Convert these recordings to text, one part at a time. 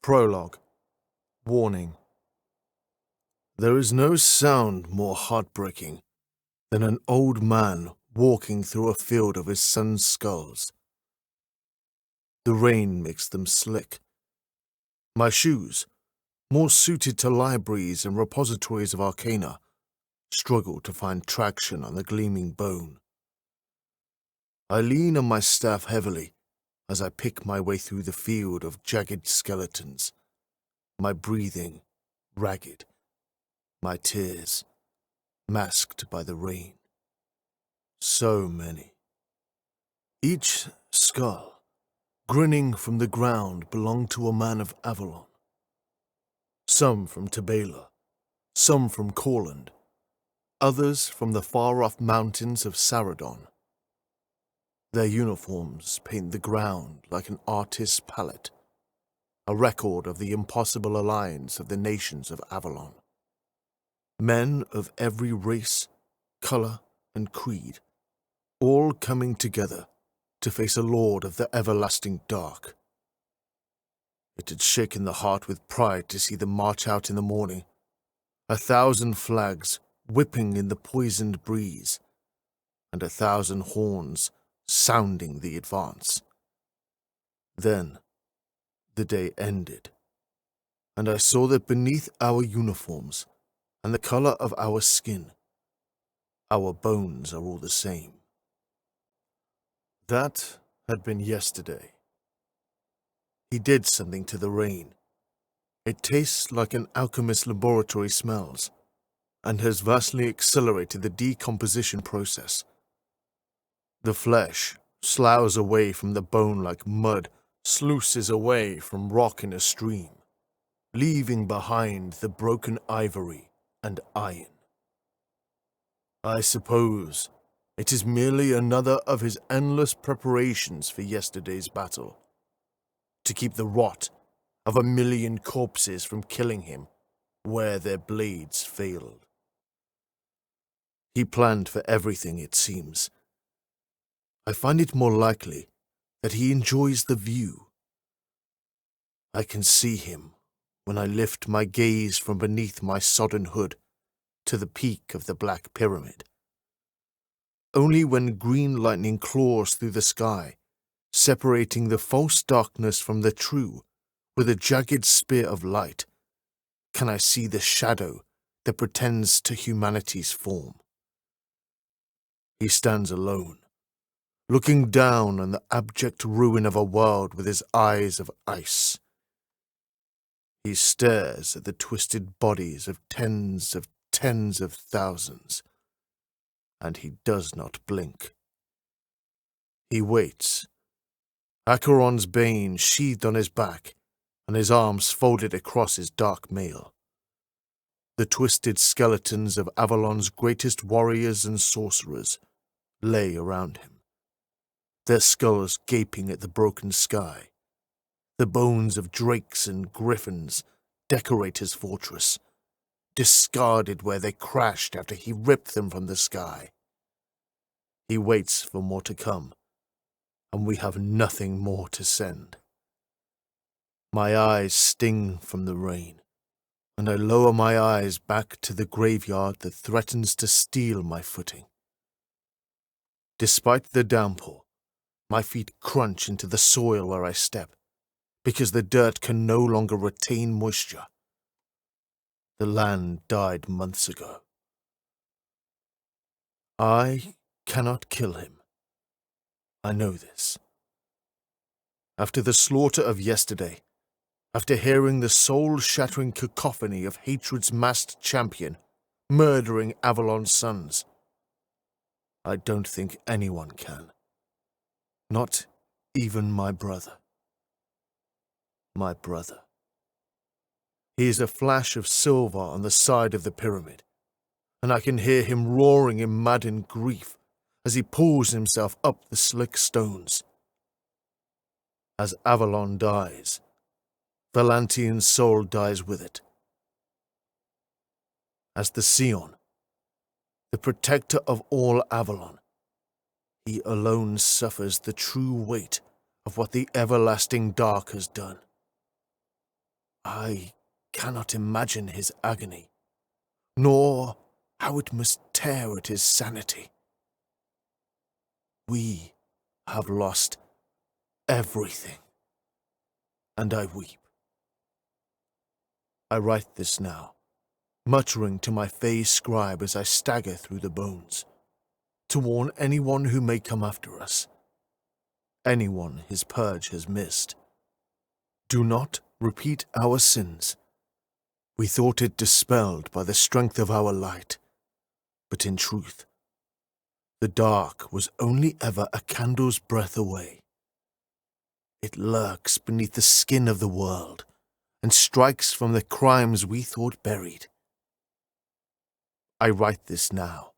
Prologue. Warning. There is no sound more heartbreaking than an old man walking through a field of his son's skulls. The rain makes them slick. My shoes, more suited to libraries and repositories of arcana, struggle to find traction on the gleaming bone. I lean on my staff heavily as I pick my way through the field of jagged skeletons, my breathing ragged, my tears masked by the rain. So many. Each skull, grinning from the ground, belonged to a man of Avalon. Some from Tabela, some from Corland, others from the far-off mountains of Saradon. Their uniforms paint the ground like an artist's palette, a record of the impossible alliance of the nations of Avalon. Men of every race, color, and creed, all coming together to face a lord of the everlasting dark. It had shaken the heart with pride to see them march out in the morning, 1,000 flags whipping in the poisoned breeze, and 1,000 horns sounding the advance. Then the day ended, and I saw that beneath our uniforms and the color of our skin, our bones are all the same. That had been yesterday. He did something to the rain. It tastes like an alchemist's laboratory smells, and has vastly accelerated the decomposition process. The flesh sloughs away from the bone like mud sluices away from rock in a stream, leaving behind the broken ivory and iron. I suppose it is merely another of his endless preparations for yesterday's battle, to keep the rot of 1,000,000 corpses from killing him where their blades failed. He planned for everything, it seems. I find it more likely that he enjoys the view. I can see him when I lift my gaze from beneath my sodden hood to the peak of the Black Pyramid. Only when green lightning claws through the sky, separating the false darkness from the true with a jagged spear of light, can I see the shadow that pretends to humanity's form. He stands alone, looking down on the abject ruin of a world with his eyes of ice. He stares at the twisted bodies of tens of thousands, and he does not blink. He waits, Acheron's bane sheathed on his back and his arms folded across his dark mail. The twisted skeletons of Avalon's greatest warriors and sorcerers lay around him, their skulls gaping at the broken sky. The bones of drakes and griffins decorate his fortress, discarded where they crashed after he ripped them from the sky. He waits for more to come, and we have nothing more to send. My eyes sting from the rain, and I lower my eyes back to the graveyard that threatens to steal my footing. Despite the downpour, my feet crunch into the soil where I step, because the dirt can no longer retain moisture. The land died months ago. I cannot kill him. I know this. After the slaughter of yesterday, after hearing the soul-shattering cacophony of hatred's masked champion murdering Avalon's sons, I don't think anyone can. Not even my brother. My brother. He is a flash of silver on the side of the pyramid, and I can hear him roaring in maddened grief as he pulls himself up the slick stones. As Avalon dies, Valantian's soul dies with it. As the Scion, the protector of all Avalon, he alone suffers the true weight of what the everlasting dark has done. I cannot imagine his agony, nor how it must tear at his sanity. We have lost everything, and I weep. I write this now, muttering to my fey scribe as I stagger through the bones, to warn anyone who may come after us, anyone his purge has missed. Do not repeat our sins. We thought it dispelled by the strength of our light, but in truth, the dark was only ever a candle's breath away. It lurks beneath the skin of the world and strikes from the crimes we thought buried. I write this now,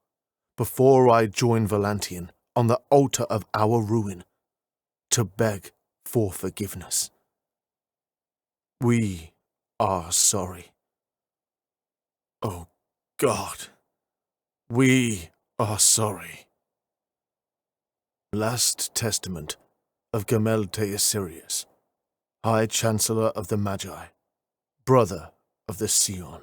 before I join Valantian on the altar of our ruin, to beg for forgiveness. We are sorry. Oh God, we are sorry. Last Testament of Gamel Sirius, High Chancellor of the Magi, brother of the Sion.